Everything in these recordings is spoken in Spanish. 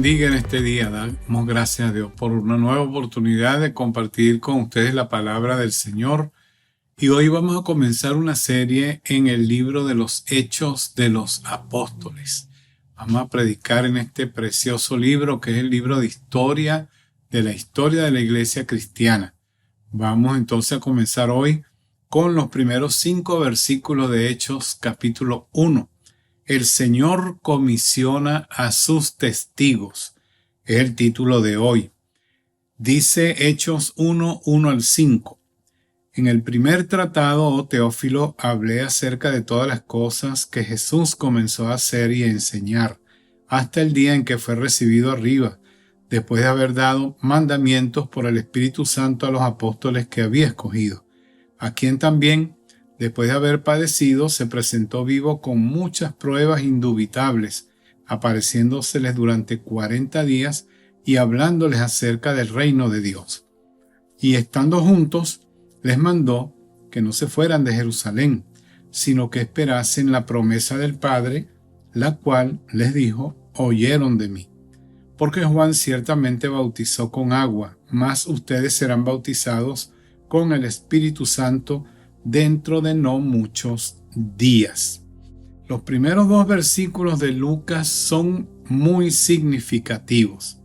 bendiga en este día. Damos gracias a Dios por una nueva oportunidad de compartir con ustedes la palabra del Señor. Y hoy vamos a comenzar una serie en el libro de los Hechos de los Apóstoles. Vamos a predicar en este precioso libro que es el libro de historia de la iglesia cristiana. Vamos entonces a comenzar hoy con los primeros 5 versículos de Hechos capítulo 1. El Señor comisiona a sus testigos. Es el título de hoy. Dice Hechos 1, 1 al 5. En el primer tratado, oh Teófilo, hablé acerca de todas las cosas que Jesús comenzó a hacer y a enseñar, hasta el día en que fue recibido arriba, después de haber dado mandamientos por el Espíritu Santo a los apóstoles que había escogido, a quien también, después de haber padecido, se presentó vivo con muchas pruebas indubitables, apareciéndoseles durante 40 días y hablándoles acerca del reino de Dios. Y estando juntos, les mandó que no se fueran de Jerusalén, sino que esperasen la promesa del Padre, la cual les dijo: oyeron de mí. Porque Juan ciertamente bautizó con agua, mas ustedes serán bautizados con el Espíritu Santo dentro de no muchos días. Los primeros 2 versículos de Lucas son muy significativos.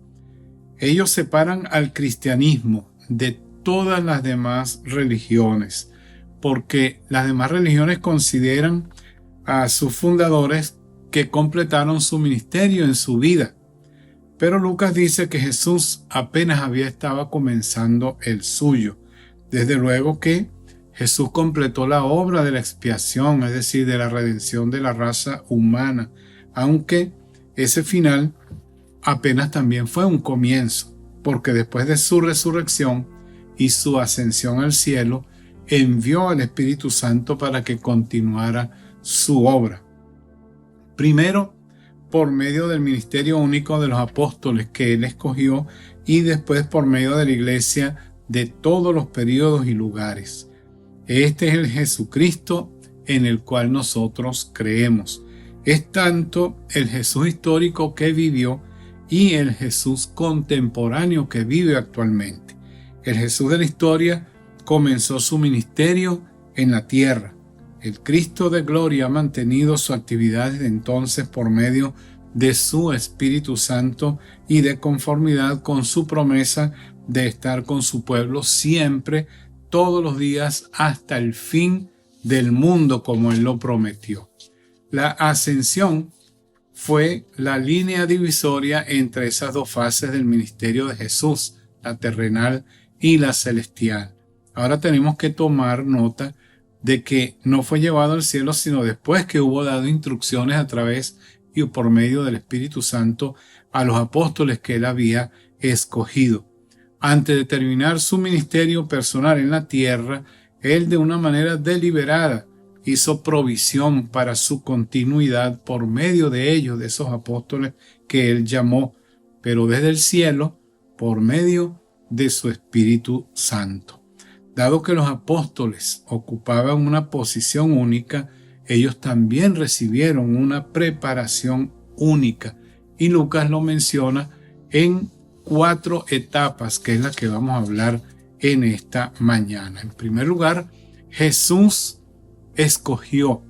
Ellos separan al cristianismo de todas las demás religiones, porque las demás religiones consideran a sus fundadores que completaron su ministerio en su vida. Pero Lucas dice que Jesús apenas estaba comenzando el suyo. Desde luego que Jesús completó la obra de la expiación, es decir, de la redención de la raza humana, aunque ese final apenas también fue un comienzo, porque después de su resurrección y su ascensión al cielo, envió al Espíritu Santo para que continuara su obra. Primero, por medio del ministerio único de los apóstoles que él escogió, y después por medio de la iglesia de todos los periodos y lugares. Este es el Jesucristo en el cual nosotros creemos. Es tanto el Jesús histórico que vivió y el Jesús contemporáneo que vive actualmente. El Jesús de la historia comenzó su ministerio en la tierra. El Cristo de gloria ha mantenido su actividad desde entonces por medio de su Espíritu Santo y de conformidad con su promesa de estar con su pueblo siempre, todos los días, hasta el fin del mundo, como él lo prometió. La ascensión fue la línea divisoria entre esas 2 fases del ministerio de Jesús, la terrenal y la celestial. Ahora tenemos que tomar nota de que no fue llevado al cielo sino después que hubo dado instrucciones a través y por medio del Espíritu Santo a los apóstoles que él había escogido. Antes de terminar su ministerio personal en la tierra, él de una manera deliberada hizo provisión para su continuidad por medio de ellos, de esos apóstoles que él llamó, pero desde el cielo, por medio de su Espíritu Santo. Dado que los apóstoles ocupaban una posición única, ellos también recibieron una preparación única, y Lucas lo menciona en 4 etapas, que es la que vamos a hablar en esta mañana. En primer lugar, Jesús escogió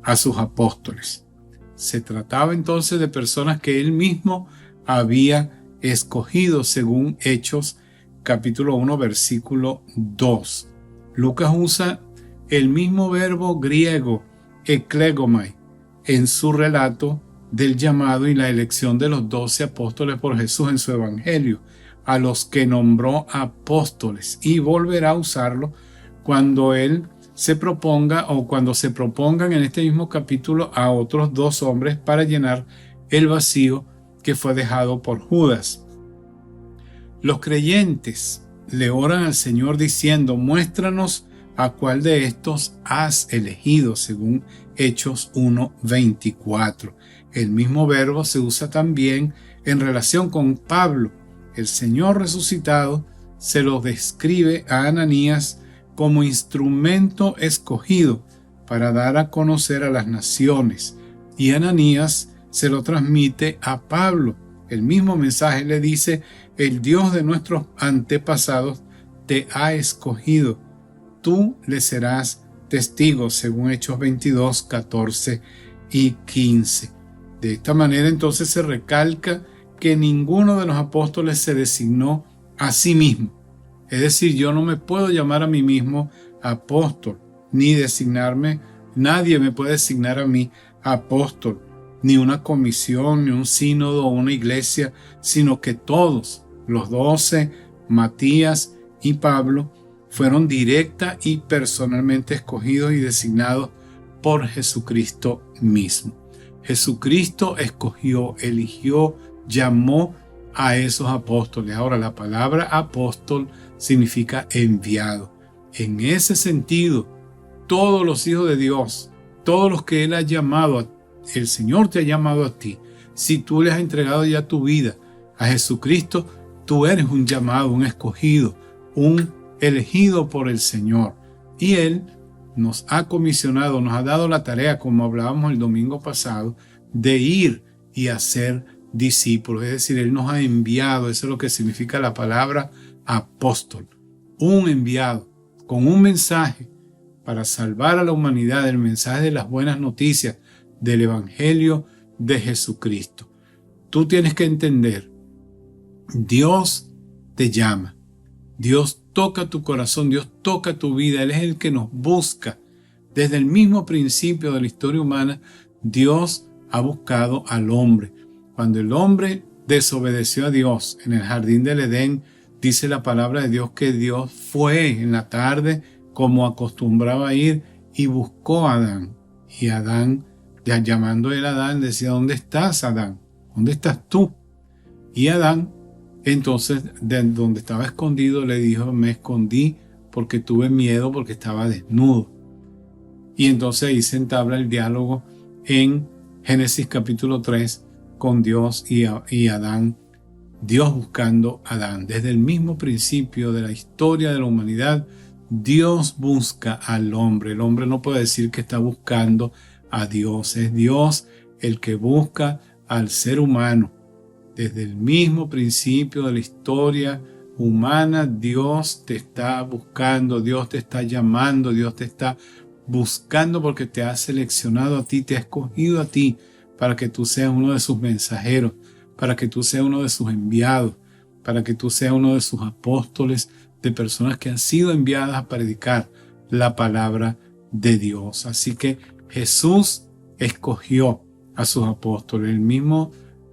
a sus apóstoles. Se trataba entonces de personas que él mismo había escogido según Hechos capítulo 1 versículo 2. Lucas usa el mismo verbo griego eklegomai en su relato del llamado y la elección de los 12 apóstoles por Jesús en su evangelio, a los que nombró apóstoles, y volverá a usarlo cuando él se proponga o cuando se propongan en este mismo capítulo a otros 2 hombres para llenar el vacío que fue dejado por Judas. Los creyentes le oran al Señor diciendo: muéstranos a cuál de estos has elegido, según Hechos 1:24. El mismo verbo se usa también en relación con Pablo. El Señor resucitado se lo describe a Ananías como instrumento escogido para dar a conocer a las naciones, y Ananías se lo transmite a Pablo el mismo mensaje le dice: el Dios de nuestros antepasados te ha escogido. Tú le serás testigo, según Hechos 22, 14 y 15. De esta manera entonces se recalca que ninguno de los apóstoles se designó a sí mismo. Es decir, yo no me puedo llamar a mí mismo apóstol, ni designarme, nadie me puede designar a mí apóstol, ni una comisión, ni un sínodo o una iglesia, sino que todos, los 12, Matías y Pablo, fueron directa y personalmente escogidos y designados por Jesucristo mismo. Jesucristo escogió, eligió, llamó a esos apóstoles. Ahora, la palabra apóstol significa enviado. En ese sentido, todos los hijos de Dios, todos los que Él ha llamado, el Señor te ha llamado a ti. Si tú le has entregado ya tu vida a Jesucristo, tú eres un llamado, un escogido, un elegido por el Señor. Y Él nos ha comisionado, nos ha dado la tarea, como hablábamos el domingo pasado, de ir y hacer discípulos. Es decir, Él nos ha enviado. Eso es lo que significa la palabra apóstol. Un enviado con un mensaje para salvar a la humanidad, el mensaje de las buenas noticias del Evangelio de Jesucristo. Tú tienes que entender, Dios te llama, Dios toca tu corazón, Dios toca tu vida, Él es el que nos busca. Desde el mismo principio de la historia humana, Dios ha buscado al hombre. Cuando el hombre desobedeció a Dios en el jardín del Edén, dice la palabra de Dios que Dios fue en la tarde, como acostumbraba a ir, y buscó a Adán. Y Adán, ya llamando a él Adán, decía: ¿dónde estás, Adán? ¿Dónde estás tú? Y Adán, entonces, de donde estaba escondido, le dijo: me escondí porque tuve miedo, porque estaba desnudo. Y entonces ahí se entabla el diálogo en Génesis capítulo 3 con Dios y Adán. Dios buscando a Adán. Desde el mismo principio de la historia de la humanidad, Dios busca al hombre. El hombre no puede decir que está buscando a Dios. Es Dios el que busca al ser humano. Desde el mismo principio de la historia humana, Dios te está buscando, Dios te está llamando, Dios te está buscando porque te ha seleccionado a ti, te ha escogido a ti para que tú seas uno de sus mensajeros, para que tú seas uno de sus enviados, para que tú seas uno de sus apóstoles, de personas que han sido enviadas a predicar la palabra de Dios. Así que Jesús escogió a sus apóstoles.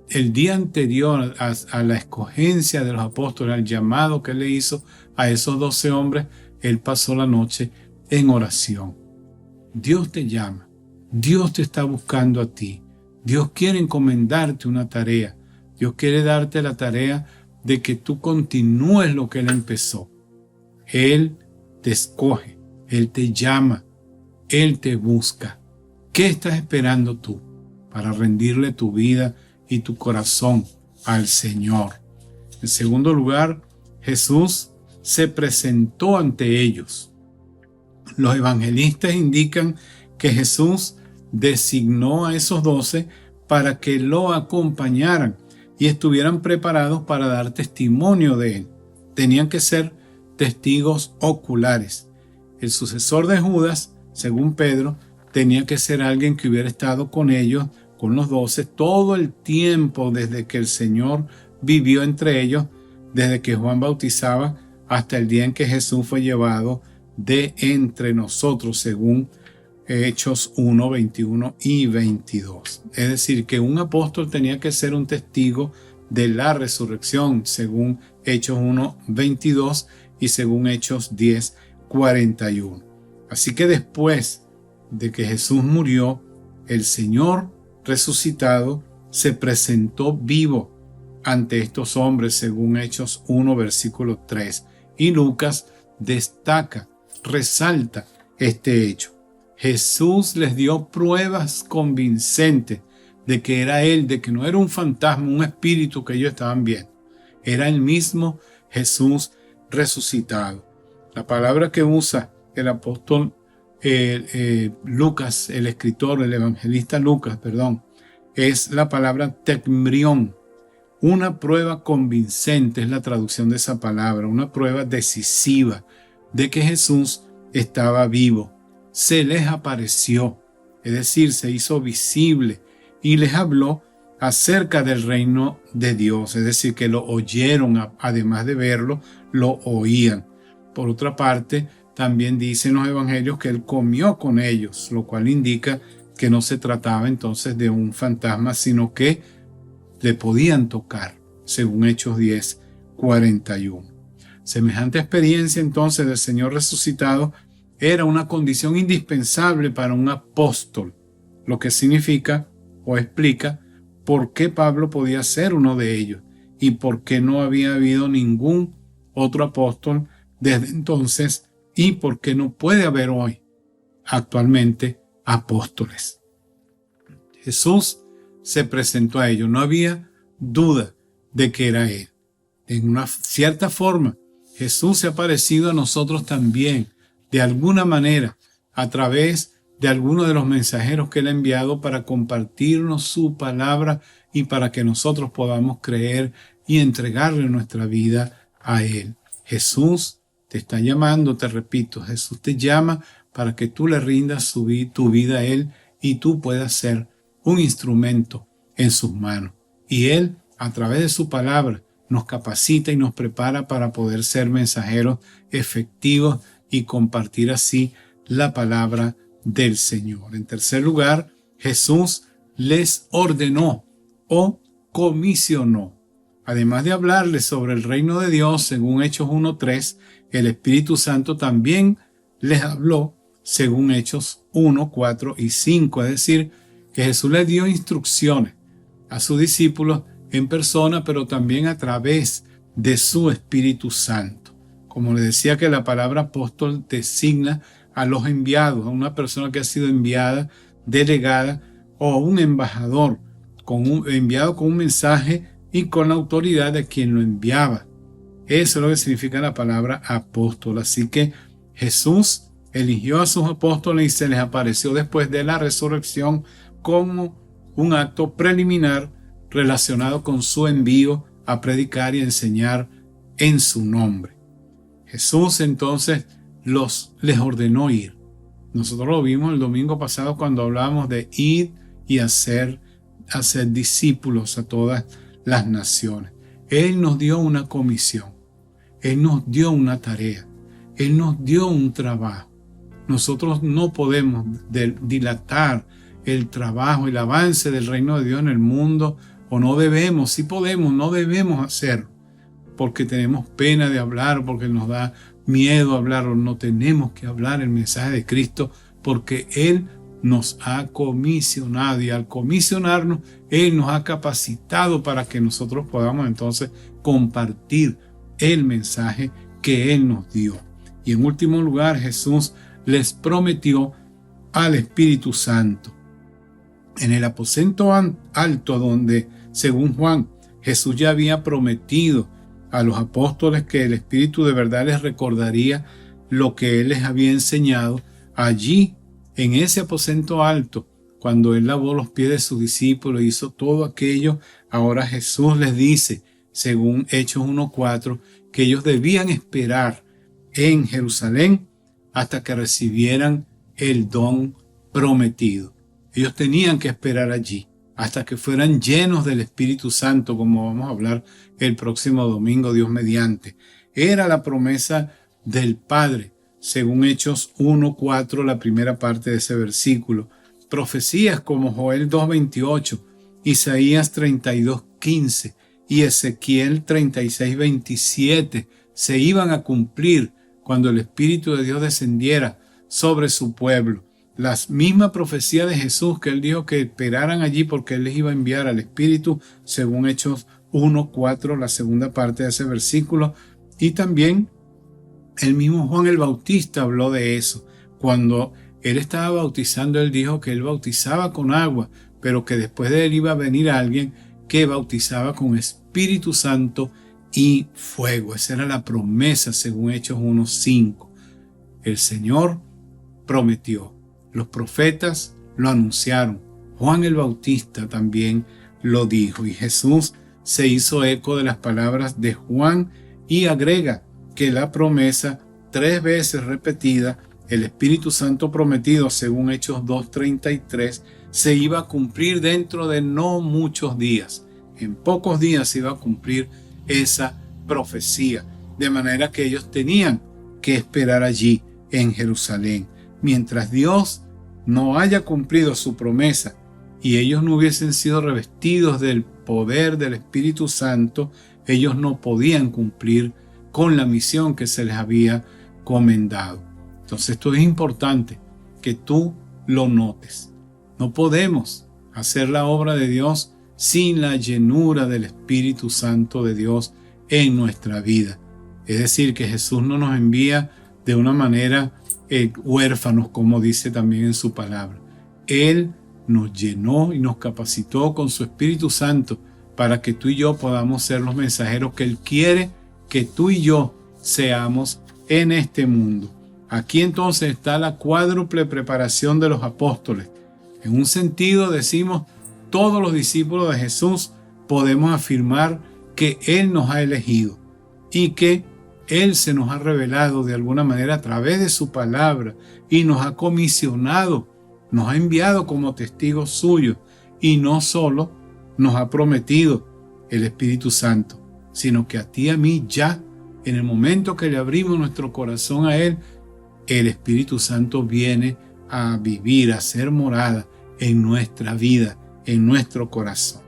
El día anterior a la escogencia de los apóstoles, al llamado que él le hizo a esos 12 hombres, él pasó la noche en oración. Dios te llama, Dios te está buscando a ti, Dios quiere encomendarte una tarea, Dios quiere darte la tarea de que tú continúes lo que Él empezó. Él te escoge, Él te llama, Él te busca. ¿Qué estás esperando tú para rendirle tu vida y tu corazón al Señor? En segundo lugar, Jesús se presentó ante ellos. Los evangelistas indican que Jesús designó a esos 12 para que lo acompañaran y estuvieran preparados para dar testimonio de él. Tenían que ser testigos oculares. El sucesor de Judas, según Pedro, tenía que ser alguien que hubiera estado con ellos, con los 12, todo el tiempo desde que el Señor vivió entre ellos, desde que Juan bautizaba hasta el día en que Jesús fue llevado de entre nosotros, según Hechos 1, 21 y 22. Es decir, que un apóstol tenía que ser un testigo de la resurrección, según Hechos 1, 22 y según Hechos 10, 41. Así que después de que Jesús murió, el Señor resucitado se presentó vivo ante estos hombres, según Hechos 1, versículo 3. Y Lucas destaca, resalta este hecho. Jesús les dio pruebas convincentes de que era Él, de que no era un fantasma, un espíritu que ellos estaban viendo. Era el mismo Jesús resucitado. La palabra que usa el apóstol Lucas, el escritor, el evangelista Lucas, es la palabra tecmrión. una prueba convincente, es la traducción de esa palabra, una prueba decisiva de que Jesús estaba vivo. Se les apareció, es decir, se hizo visible y les habló acerca del reino de Dios, es decir, que lo oyeron, además de verlo, lo oían. Por otra parte, también dicen los evangelios que él comió con ellos, lo cual indica que no se trataba entonces de un fantasma, sino que le podían tocar, según Hechos 10:41. Semejante experiencia entonces del Señor resucitado era una condición indispensable para un apóstol, lo que significa o explica por qué Pablo podía ser uno de ellos y por qué no había habido ningún otro apóstol desde entonces y por qué no puede haber hoy actualmente apóstoles. Jesús se presentó a ellos, no había duda de que era Él. En una cierta forma, Jesús se ha parecido a nosotros también, de alguna manera, a través de algunos de los mensajeros que Él ha enviado para compartirnos su palabra y para que nosotros podamos creer y entregarle nuestra vida a Él. Jesús te está llamando, te repito, Jesús te llama para que tú le rindas tu vida a Él y tú puedas ser un instrumento en sus manos. Y Él, a través de su palabra, nos capacita y nos prepara para poder ser mensajeros efectivos y compartir así la palabra del Señor. En tercer lugar, Jesús les ordenó o comisionó. Además de hablarles sobre el reino de Dios, según Hechos 1:3, el Espíritu Santo también les habló, según Hechos 1:4 y 5, es decir, que Jesús les dio instrucciones a sus discípulos en persona, pero también a través de su Espíritu Santo. Como les decía, que la palabra apóstol designa a los enviados, a una persona que ha sido enviada, delegada, o a un embajador enviado con un mensaje y con la autoridad de quien lo enviaba. Eso es lo que significa la palabra apóstol. Así que Jesús eligió a sus apóstoles y se les apareció después de la resurrección como un acto preliminar relacionado con su envío a predicar y enseñar en su nombre. Jesús entonces les ordenó ir. Nosotros lo vimos el domingo pasado cuando hablábamos de ir y hacer discípulos a todas las naciones. Él nos dio una comisión. Él nos dio una tarea. Él nos dio un trabajo. Nosotros no podemos dilatar el trabajo, el avance del reino de Dios en el mundo, o no debemos, sí podemos, no debemos hacerlo, porque tenemos pena de hablar, porque nos da miedo hablar, o no tenemos que hablar el mensaje de Cristo, porque Él nos ha comisionado, y al comisionarnos, Él nos ha capacitado para que nosotros podamos entonces compartir el mensaje que Él nos dio. Y en último lugar, Jesús les prometió al Espíritu Santo. En el aposento alto, donde, según Juan, Jesús ya había prometido a los apóstoles que el Espíritu de verdad les recordaría lo que Él les había enseñado, allí, en ese aposento alto, cuando Él lavó los pies de sus discípulos, hizo todo aquello, ahora Jesús les dice, según Hechos 1:4, que ellos debían esperar en Jerusalén hasta que recibieran el don prometido. Ellos tenían que esperar allí hasta que fueran llenos del Espíritu Santo, como vamos a hablar el próximo domingo, Dios mediante. Era la promesa del Padre, según Hechos 1:4, la primera parte de ese versículo. Profecías como Joel 2:28, Isaías 32:15 y Ezequiel 36:27 se iban a cumplir cuando el Espíritu de Dios descendiera sobre su pueblo. Las mismas profecías de Jesús, que Él dijo que esperaran allí porque Él les iba a enviar al Espíritu, según Hechos 1:4, la segunda parte de ese versículo. Y también el mismo Juan el Bautista habló de eso. Cuando Él estaba bautizando, Él dijo que Él bautizaba con agua, pero que después de Él iba a venir alguien que bautizaba con Espíritu Santo y fuego. Esa era la promesa, según Hechos 1:5. El Señor prometió. Los profetas lo anunciaron. Juan el Bautista también lo dijo. Y Jesús se hizo eco de las palabras de Juan y agrega que la promesa 3 veces repetida, el Espíritu Santo prometido según Hechos 2:33, se iba a cumplir dentro de no muchos días. En pocos días se iba a cumplir esa profecía, de manera que ellos tenían que esperar allí en Jerusalén. Mientras Dios no haya cumplido su promesa y ellos no hubiesen sido revestidos del poder del Espíritu Santo, ellos no podían cumplir con la misión que se les había comendado. Entonces esto es importante que tú lo notes. No podemos hacer la obra de Dios sin la llenura del Espíritu Santo de Dios en nuestra vida. Es decir, que Jesús no nos envía de una manera huérfanos, como dice también en su palabra. Él nos llenó y nos capacitó con su Espíritu Santo para que tú y yo podamos ser los mensajeros que Él quiere que tú y yo seamos en este mundo. Aquí entonces está la cuádruple preparación de los apóstoles. En un sentido decimos, todos los discípulos de Jesús podemos afirmar que Él nos ha elegido y que Él se nos ha revelado de alguna manera a través de su palabra y nos ha comisionado, nos ha enviado como testigos suyos y no solo nos ha prometido el Espíritu Santo, sino que a ti y a mí ya, en el momento que le abrimos nuestro corazón a Él, el Espíritu Santo viene a vivir, a hacer morada en nuestra vida, en nuestro corazón.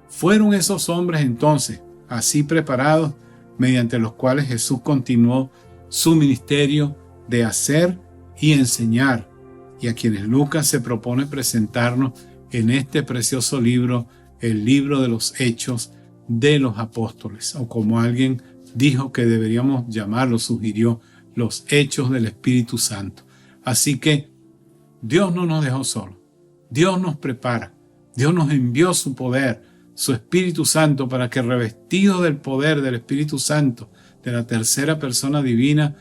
Fueron esos hombres entonces así preparados, mediante los cuales Jesús continuó su ministerio de hacer y enseñar, y a quienes Lucas se propone presentarnos en este precioso libro, el libro de los Hechos de los Apóstoles, o como alguien dijo que deberíamos llamarlo, sugirió, los Hechos del Espíritu Santo. Así que Dios no nos dejó solos, Dios nos prepara, Dios nos envió su poder, su Espíritu Santo, para que revestidos del poder del Espíritu Santo, de la tercera persona divina,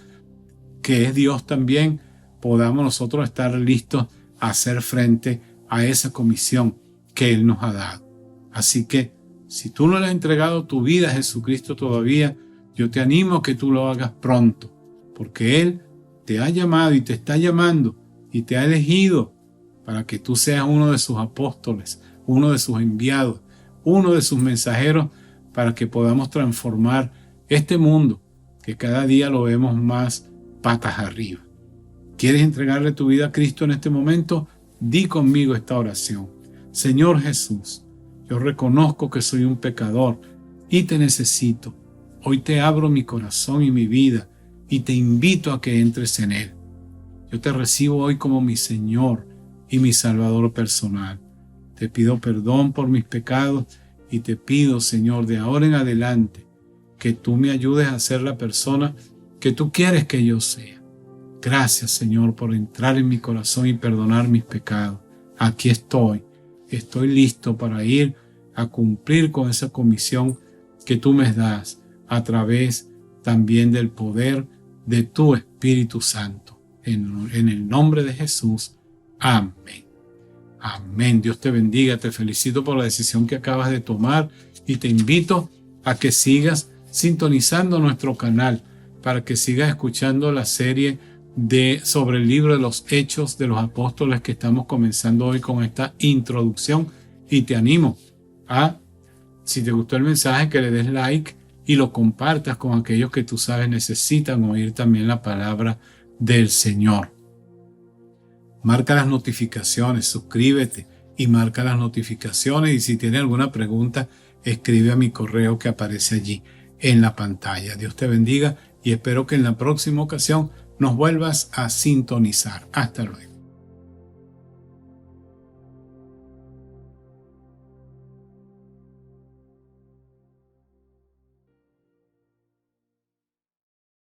que es Dios también, podamos nosotros estar listos a hacer frente a esa comisión que Él nos ha dado. Así que, si tú no le has entregado tu vida a Jesucristo todavía, yo te animo a que tú lo hagas pronto, porque Él te ha llamado y te está llamando y te ha elegido para que tú seas uno de sus apóstoles, uno de sus enviados, uno de sus mensajeros, para que podamos transformar este mundo que cada día lo vemos más patas arriba. ¿Quieres entregarle tu vida a Cristo en este momento? Di conmigo esta oración. Señor Jesús, yo reconozco que soy un pecador y te necesito. Hoy te abro mi corazón y mi vida y te invito a que entres en él. Yo te recibo hoy como mi Señor y mi Salvador personal. Te pido perdón por mis pecados y te pido, Señor, de ahora en adelante, que tú me ayudes a ser la persona que tú quieres que yo sea. Gracias, Señor, por entrar en mi corazón y perdonar mis pecados. Aquí estoy listo para ir a cumplir con esa comisión que tú me das a través también del poder de tu Espíritu Santo. En el nombre de Jesús. Amén. Amén. Dios te bendiga. Te felicito por la decisión que acabas de tomar y te invito a que sigas sintonizando nuestro canal para que sigas escuchando la serie sobre el libro de los Hechos de los Apóstoles que estamos comenzando hoy con esta introducción, y te animo a, si te gustó el mensaje, que le des like y lo compartas con aquellos que tú sabes necesitan oír también la palabra del Señor. Marca las notificaciones, suscríbete y marca las notificaciones, y si tienes alguna pregunta, escribe a mi correo que aparece allí en la pantalla. Dios te bendiga y espero que en la próxima ocasión nos vuelvas a sintonizar. Hasta luego.